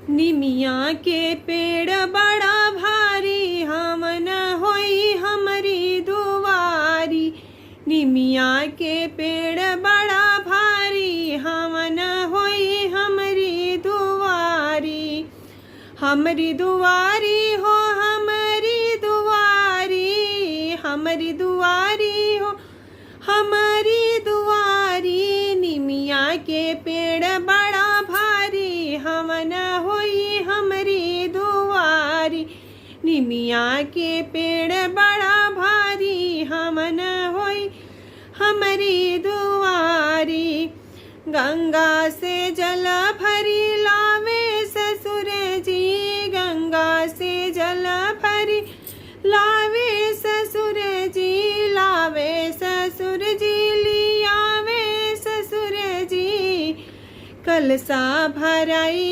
निमिया के पेड़ बड़ा भारी हम न होई हमरी दुआरी। निमिया के पेड़ बड़ा भारी हम न होई हमरी दुआरी। हमरी दुआरी हो हमरी दुआरी, हमरी दुआरी हो हमारी दुआरी। निमिया के पेड़ बड़ा भारी हम न होई हमरी दुआरी। निमिया के पेड़ बड़ा भारी हम न होई हमरी दुआरी। गंगा से जल भरी लावे ससुर जी, गंगा से जल भरी लावे ससुर जी, लावे ससुर जी, लियावे ससुर जी। कलसा भराई